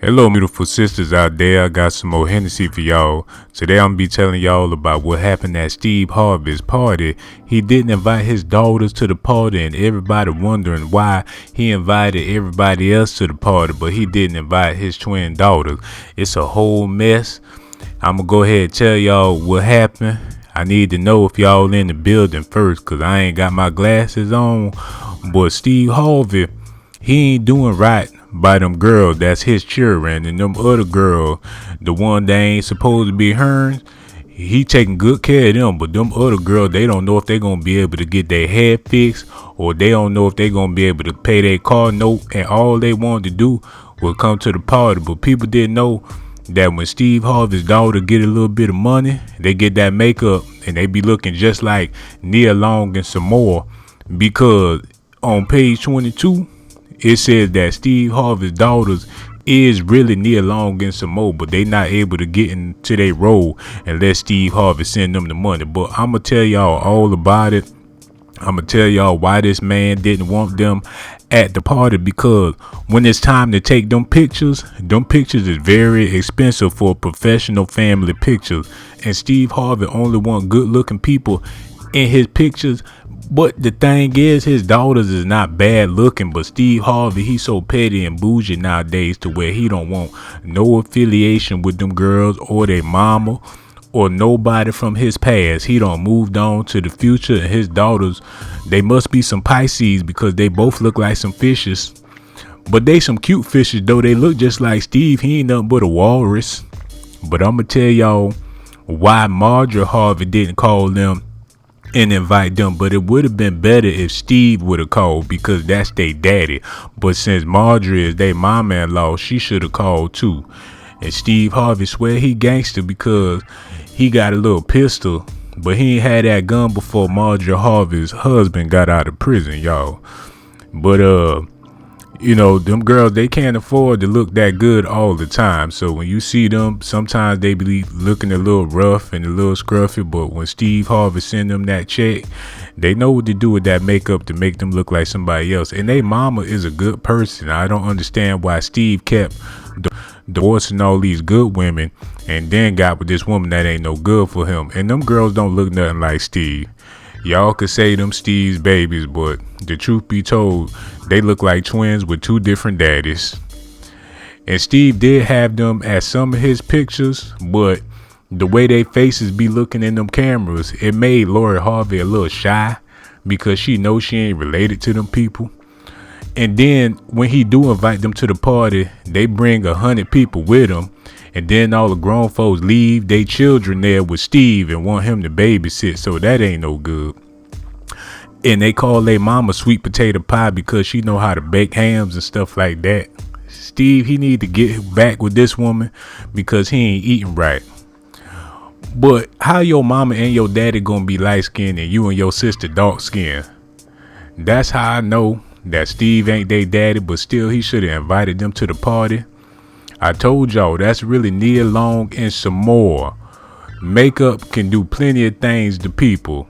Hello, beautiful sisters out there. I got some more Hennessy for y'all. Today I'm gonna be telling y'all about what happened at Steve Harvey's party. He didn't invite his daughters to the party, and everybody wondering why he invited everybody else to the party, but he didn't invite his twin daughters. It's a whole mess. I'm gonna go ahead and tell y'all what happened. I need to know if y'all in the building first, cause I ain't got my glasses on. But Steve Harvey, he ain't doing right by them girls that's his children, and them other girls, the one that ain't supposed to be hers, he taking good care of them. But them other girls, they don't know if they gonna be able to get their hair fixed, or they don't know if they gonna be able to pay their car note, and all they wanted to do was come to the party. But people didn't know that when Steve Harvey's daughter get a little bit of money, they get that makeup and they be looking just like Nia Long and some more, because on page 22 it says that Steve Harvey's daughters is really Nia Long and some more, but they not able to get into their role unless Steve Harvey send them the money. But I'm going to tell y'all all about it. I'm going to tell y'all why this man didn't want them at the party, because when it's time to take them pictures is very expensive for professional family pictures. And Steve Harvey only want good looking people in his pictures. But the thing is, his daughters is not bad looking, but Steve Harvey, he's so petty and bougie nowadays to where he don't want no affiliation with them girls or their mama or nobody from his past. He done moved on to the future, and his daughters, they must be some Pisces, because they both look like some fishes. But they some cute fishes though. They look just like Steve. He ain't nothing but a walrus. But I'm gonna tell y'all why Marjorie Harvey didn't call them and invite them. But it would have been better if Steve would have called, because that's their daddy. But since Marjorie is their mama-in-law, she should have called too. And Steve Harvey swear he gangster because he got a little pistol, but he ain't had that gun before Marjorie Harvey's husband got out of prison, y'all. But you know, them girls, they can't afford to look that good all the time. So when you see them, sometimes they be looking a little rough and a little scruffy. But when Steve Harvey send them that check, they know what to do with that makeup to make them look like somebody else. And they mama is a good person. I don't understand why Steve kept divorcing all these good women and then got with this woman that ain't no good for him. And them girls don't look nothing like Steve. Y'all could say them Steve's babies, but the truth be told, they look like twins with two different daddies. And Steve did have them at some of his pictures, but the way they faces be looking in them cameras, it made Lori Harvey a little shy, because she knows she ain't related to them people. And then when he do invite them to the party, they bring 100 people with him. And then all the grown folks leave they children there with Steve and want him to babysit. So that ain't no good. And they call their mama sweet potato pie because she know how to bake hams and stuff like that. Steve, he need to get back with this woman because he ain't eating right. But how your mama and your daddy gonna be light skinned and you and your sister dark skinned? That's how I know that Steve ain't their daddy, but still he should have invited them to the party. I told y'all, that's really Nia Long and some more. Makeup can do plenty of things to people.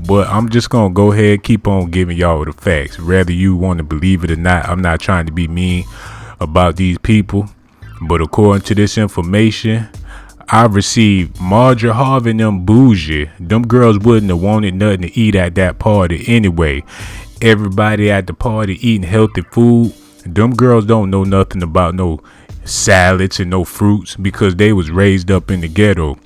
But I'm just going to go ahead and keep on giving y'all the facts. Whether you want to believe it or not, I'm not trying to be mean about these people. But according to this information, I received Marjorie Harvey and them bougie. Them girls wouldn't have wanted nothing to eat at that party anyway. Everybody at the party eating healthy food. Them girls don't know nothing about no salads and no fruits, because they was raised up in the ghetto.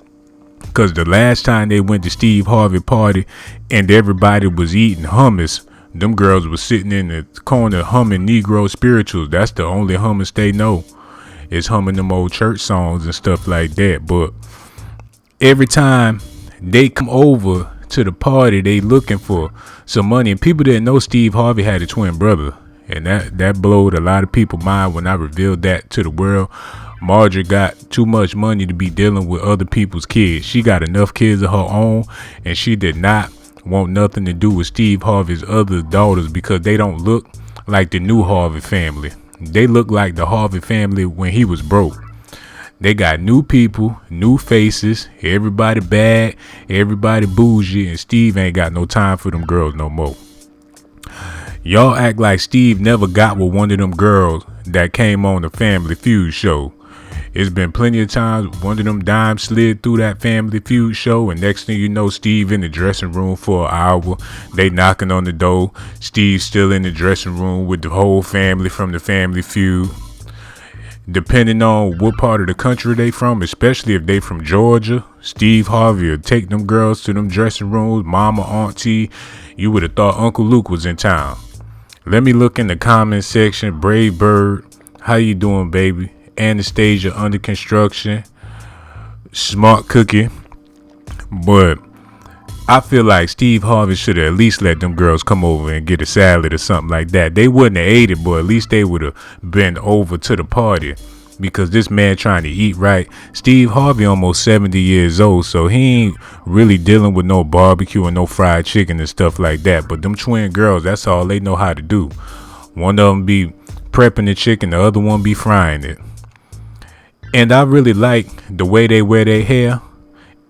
Because the last time they went to Steve Harvey party and everybody was eating hummus, them girls was sitting in the corner humming Negro spirituals. That's the only hummus they know, is humming them old church songs and stuff like that. But every time they come over to the party, they looking for some money. And people didn't know Steve Harvey had a twin brother. And that blowed a lot of people's mind when I revealed that to the world. Marjorie got too much money to be dealing with other people's kids. She got enough kids of her own, and she did not want nothing to do with Steve Harvey's other daughters, because they don't look like the new Harvey family. They look like the Harvey family when he was broke. They got new people, new faces, everybody bad, everybody bougie, and Steve ain't got no time for them girls no more. Y'all act like Steve never got with one of them girls that came on the Family Feud show. It's been plenty of times one of them dimes slid through that Family Feud show, and next thing you know, Steve in the dressing room for an hour. They knocking on the door. Steve still in the dressing room with the whole family from the Family Feud. Depending on what part of the country they from, especially if they from Georgia, Steve Harvey will take them girls to them dressing rooms, mama, auntie. You would have thought Uncle Luke was in town. Let me look in the comment section. Brave Bird, how you doing, baby? Anastasia under construction. Smart cookie. But I feel like Steve Harvey should have at least let them girls come over and get a salad or something like that. They wouldn't have ate it, but at least they would have been over to the party, because this man trying to eat right. Steve Harvey almost 70 years old, so he ain't really dealing with no barbecue and no fried chicken and stuff like that. But them twin girls, that's all they know how to do. One of them be prepping the chicken, the other one be frying it. And I really like the way they wear their hair.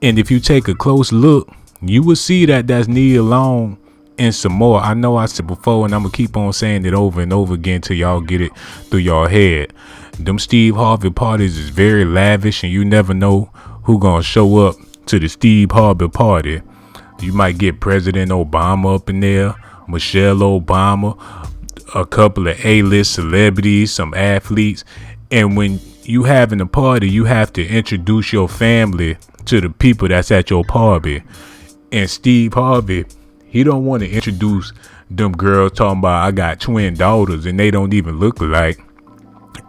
And if you take a close look, you will see that that's Nia Long and some more. I know I said before, and I'm going to keep on saying it over and over again till y'all get it through y'all head. Them Steve Harvey parties is very lavish, and you never know who going to show up to the Steve Harvey party. You might get President Obama up in there, Michelle Obama, a couple of A-list celebrities, some athletes. And when you having a party, you have to introduce your family to the people that's at your party. And Steve Harvey, he don't want to introduce them girls talking about I got twin daughters and they don't even look alike.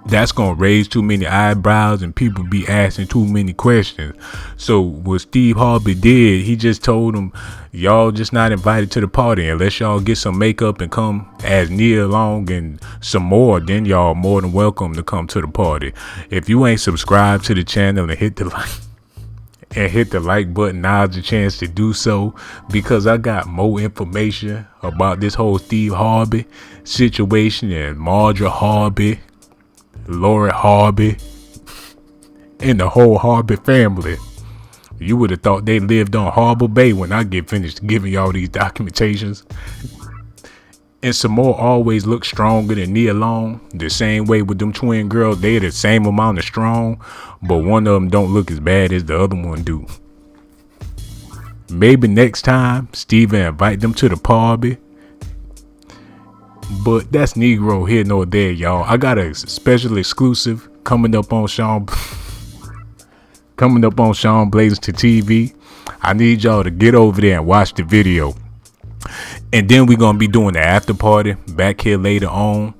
That's going to raise too many eyebrows and people be asking too many questions. So what Steve Harvey did, he just told them, y'all just not invited to the party unless y'all get some makeup and come as Nia Long and some more. Then y'all more than welcome to come to the party. If you ain't subscribed to the channel and hit the like button, now's the chance to do so, because I got more information about this whole Steve Harvey situation and Marjorie Harvey, Lori Harvey, and the whole Harvey family. You would have thought they lived on Harbor Bay when I get finished giving y'all these documentations. And Samore always look stronger than Nia Long. The same way with them twin girls, they the same amount of strong, but one of them don't look as bad as the other one do. Maybe next time Steve invite them to the party. But that's Negro here nor there, y'all. I got a special exclusive coming up on Sean Blazers to TV. I need y'all to get over there and watch the video. And then we're going to be doing the after party back here later on.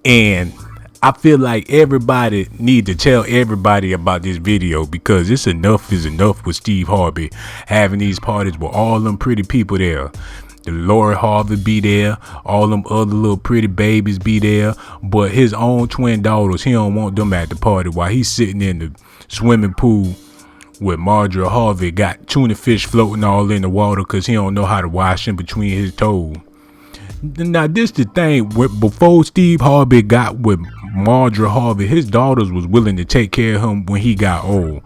And I feel like everybody need to tell everybody about this video, because it's enough is enough with Steve Harvey having these parties with all them pretty people there. The Lori Harvey be there, all them other little pretty babies be there, but his own twin daughters, he don't want them at the party while he's sitting in the swimming pool with Marjorie Harvey, got tuna fish floating all in the water because he don't know how to wash in between his toes. Now this the thing, before Steve Harvey got with Marjorie Harvey, his daughters was willing to take care of him when he got old.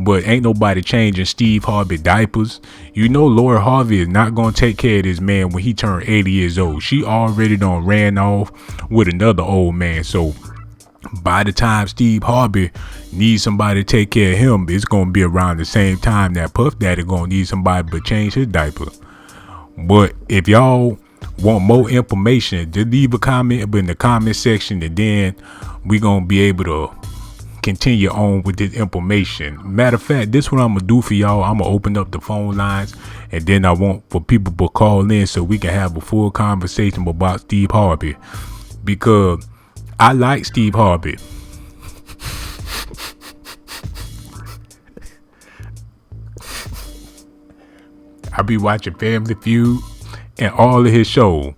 But ain't nobody changing Steve Harvey diapers. You know Lori Harvey is not going to take care of this man when he turned 80 years old. She already done ran off with another old man. So by the time Steve Harvey needs somebody to take care of him, it's going to be around the same time that Puff Daddy going to need somebody to change his diaper. But if y'all want more information, just leave a comment in the comment section, and then we going to be able to continue on with this information. Matter of fact, this what I'm gonna do for y'all. I'm gonna open up the phone lines, and then I want for people to call in so we can have a full conversation about Steve Harvey, because I like Steve Harvey. I be watching Family Feud and all of his shows.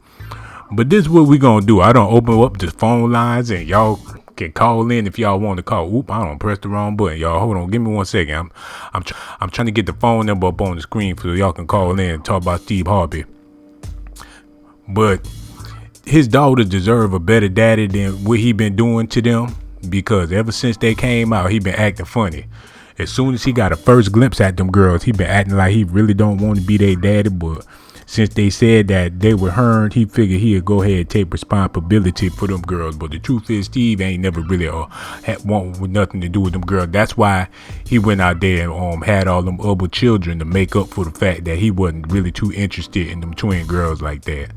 But this is what we gonna do. I don't open up the phone lines, and y'all can call in if y'all want to call. Oop, I don't press the wrong button, y'all. Hold on, give me 1 second. I'm trying to get the phone number up on the screen so y'all can call in and talk about Steve Harvey. But his daughters deserve a better daddy than what he been doing to them, because ever since they came out, he been acting funny. As soon as he got a first glimpse at them girls, he been acting like he really don't want to be their daddy. But since they said that they were hurt, he figured he'd go ahead and take responsibility for them girls. But the truth is, Steve ain't never really had want with nothing to do with them girls. That's why he went out there and had all them other children to make up for the fact that he wasn't really too interested in them twin girls like that.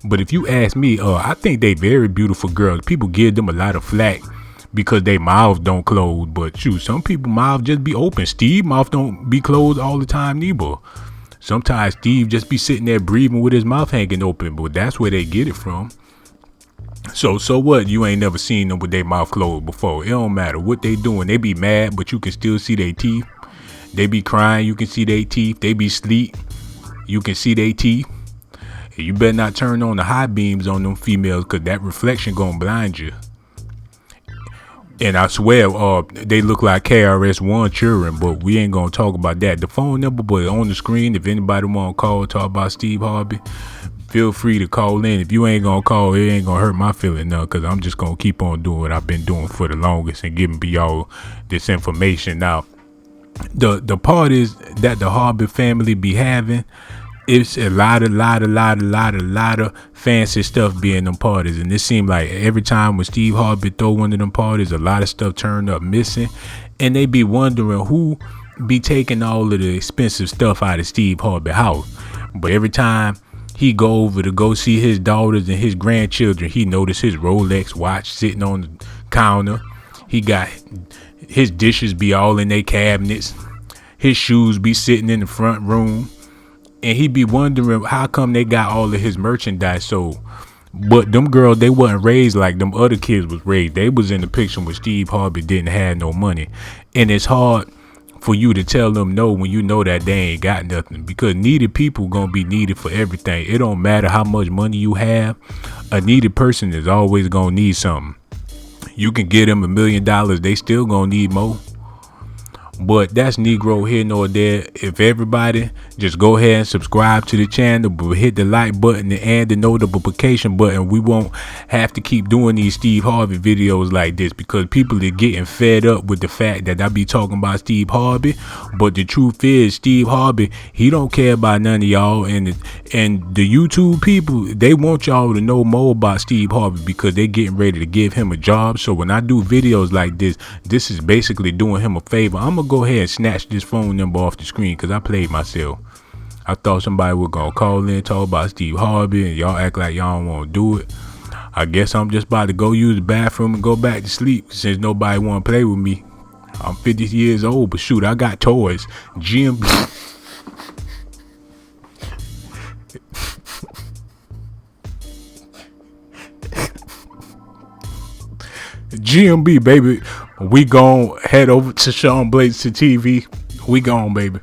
But if you ask me, I think they very beautiful girls. People give them a lot of flack because they mouths don't close. But shoot, some people mouth just be open. Steve mouth don't be closed all the time neither. Sometimes Steve just be sitting there breathing with his mouth hanging open, but that's where they get it from. So what? You ain't never seen them with their mouth closed before. It don't matter what they doing. They be mad, but you can still see their teeth. They be crying, you can see their teeth. They be sleep, you can see their teeth. You better not turn on the high beams on them females, because that reflection gonna blind you. And I swear, they look like KRS-One children, but we ain't gonna talk about that. The phone number, but on the screen, if anybody wanna call, talk about Steve Harvey, feel free to call in. If you ain't gonna call, it ain't gonna hurt my feeling none, because I'm just gonna keep on doing what I've been doing for the longest and giving y'all this information. Now, the parties that the Harvey family be having, it's a lot of fancy stuff being them parties. And it seemed like every time when Steve Harvey throw one of them parties, a lot of stuff turned up missing. And they be wondering who be taking all of the expensive stuff out of Steve Harvey's house. But every time he go over to go see his daughters and his grandchildren, he notice his Rolex watch sitting on the counter. He got his dishes be all in their cabinets. His shoes be sitting in the front room. And he be wondering how come they got all of his merchandise sold. But them girls, they wasn't raised like them other kids was raised. They was in the picture when Steve Harvey didn't have no money. And it's hard for you to tell them no when you know that they ain't got nothing. Because needed people gonna be needed for everything. It don't matter how much money you have. A needed person is always gonna need something. You can get them $1 million, they still gonna need more. But that's Negro here nor there. If everybody just go ahead and subscribe to the channel, but hit the like button and the notification button, we won't have to keep doing these Steve Harvey videos like this, because people are getting fed up with the fact that I be talking about Steve Harvey. But the truth is, Steve Harvey, he don't care about none of y'all, and the YouTube people, they want y'all to know more about Steve Harvey because they getting ready to give him a job. So when I do videos like this, this is basically doing him a favor. I'm gonna go ahead and snatch this phone number off the screen because I played myself. I thought somebody was gonna call in, talk about Steve Harvey, and y'all act like y'all don't want to do it. I guess I'm just about to go use the bathroom and go back to sleep since nobody want to play with me. I'm 50 years old, but shoot, I got toys. GMB. GMB, baby. We gon' head over to Sean Blake's TV. We gone, baby.